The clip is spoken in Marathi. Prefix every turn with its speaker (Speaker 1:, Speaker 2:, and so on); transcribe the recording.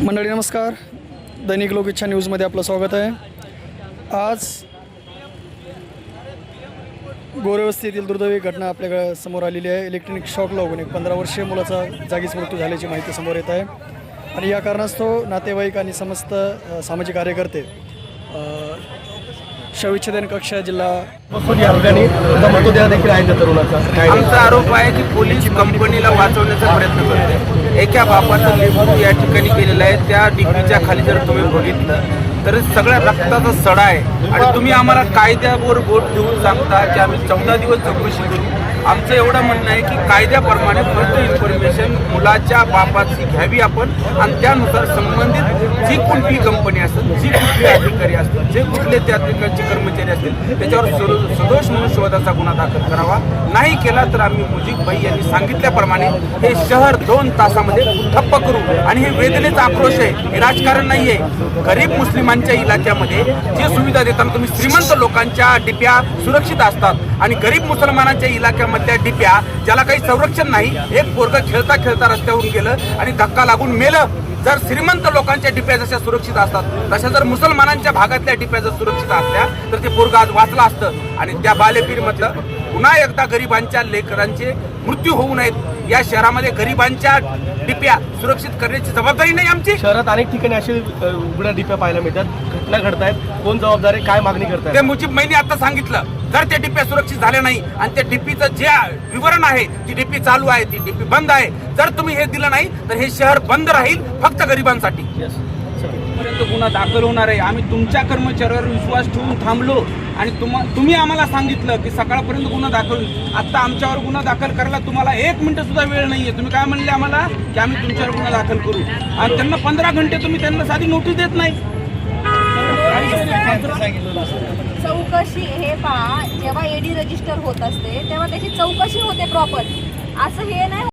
Speaker 1: मंडळी नमस्कार, दैनिक लोकइच्छा न्यूजमध्ये आपलं स्वागत आहे। आज गोरेवस्ती येथील दुर्दैवी घटना आपल्याकडे समोर आलेली आहे। इलेक्ट्रॉनिक शॉक लागून एक 15 वर्षीय मुलाचा जागीच मृत्यू झाल्याची माहिती समोर येत आहे आणि या कारणास्तव नातेवाईक आणि समस्त सामाजिक कार्यकर्ते शवविच्छेदन कक्ष जिल्हा
Speaker 2: या ठिकाणी मृतदेह देखील आहे त्या तरुणाचा।
Speaker 3: आमचा आरोप आहे की पोलीस कंपनीला वाचवण्याचा प्रयत्न करते। एका बापाचं लेकरू या ठिकाणी केलेलं आहे। त्या डिग्रीच्या खाली जर तुम्ही बघितलं तर सगळ्या रक्ताचा सडा आहे आणि तुम्ही आम्हाला कायद्यावर बोट ठेवून सांगता की आम्ही 14 दिवस चौकशी करू। आमचं एवढं म्हणणं आहे की कायद्याप्रमाणे फक्त इन्फॉर्मेशन मुलाच्या बापाची घ्यावी आपण आणि त्यानुसार संबंधित जी कुठली कंपनी असेल, जी कुठले अधिकारी असतील, जे कुठले त्या ठिकाणचे कर्मचारी असतील त्याच्यावर सदोष म्हणून शोधाचा गुन्हा दाखल करावा। नाही केला तर आम्ही मुजीब भाई यांनी सांगितल्याप्रमाणे हे शहर 2 तासामध्ये ठप्प करू आणि हे वेदनेचा आक्रोश आहे, हे राजकारण नाही आहे। गरीब मुस्लिमांच्या इलाक्यामध्ये जे सुविधा देताना तुम्ही श्रीमंत लोकांच्या डिप्या सुरक्षित असतात आणि गरीब मुसलमानांच्या इलाक्यामधल्या डिप्या ज्याला काही संरक्षण नाही, एक पोरगं खेळता खेळता रस्त्यावरून गेलं आणि धक्का लागून मेलं। जर श्रीमंत लोकांच्या डिप्या जशा सुरक्षित असतात तशा जर मुसलमानांच्या भागातल्या डिप्या जर सुरक्षित असल्या तर ते पोरगं आज वाचलं असतं आणि त्या बालेपीरमधलं पुन्हा एकदा गरिबांच्या लेकरांचे मृत्यू होऊ नयेत या शहरामध्ये गरिबांच्या डिप्या सुरक्षित करण्याची जबाबदारी नाही आमची।
Speaker 2: शहरात अनेक ठिकाणी असे उघड्या डिप्या पाहायला मिळतात, घटना घडतायत, कोण जबाबदार आहे, काय मागणी करतायत?
Speaker 3: ते मुजीब भाईंनी आता सांगितलं, जर त्या डिप्या सुरक्षित झाल्या नाही आणि त्या डिप्पीचं जे विवरण आहे, ती डिप्पी चालू आहे, ती डिप्पी बंद आहे, जर तुम्ही हे दिलं नाही तर हे शहर बंद राहील फक्त गरिबांसाठी। पर्यंत गुन्हा दाखल होणार आहे। आम्ही तुमच्या कर्मचाऱ्यावर विश्वास ठेवून थांबलो आणि तुम्ही आम्हाला सांगितलं की सकाळपर्यंत गुन्हा दाखल होईल। आता आमच्यावर गुन्हा दाखल करायला तुम्हाला 1 मिनिट सुद्धा वेळ नाहीये। तुम्ही काय म्हणले आम्हाला की आम्ही तुमच्यावर गुन्हा दाखल करू आणि त्यांना 15 घंटे तुम्ही त्यांना साधी नोटीस देत नाही।
Speaker 4: चौकशी हे पहा, जेव्हा एडी रजिस्टर होत असते तेव्हा त्याची चौकशी होते प्रॉपर, असं हे नाही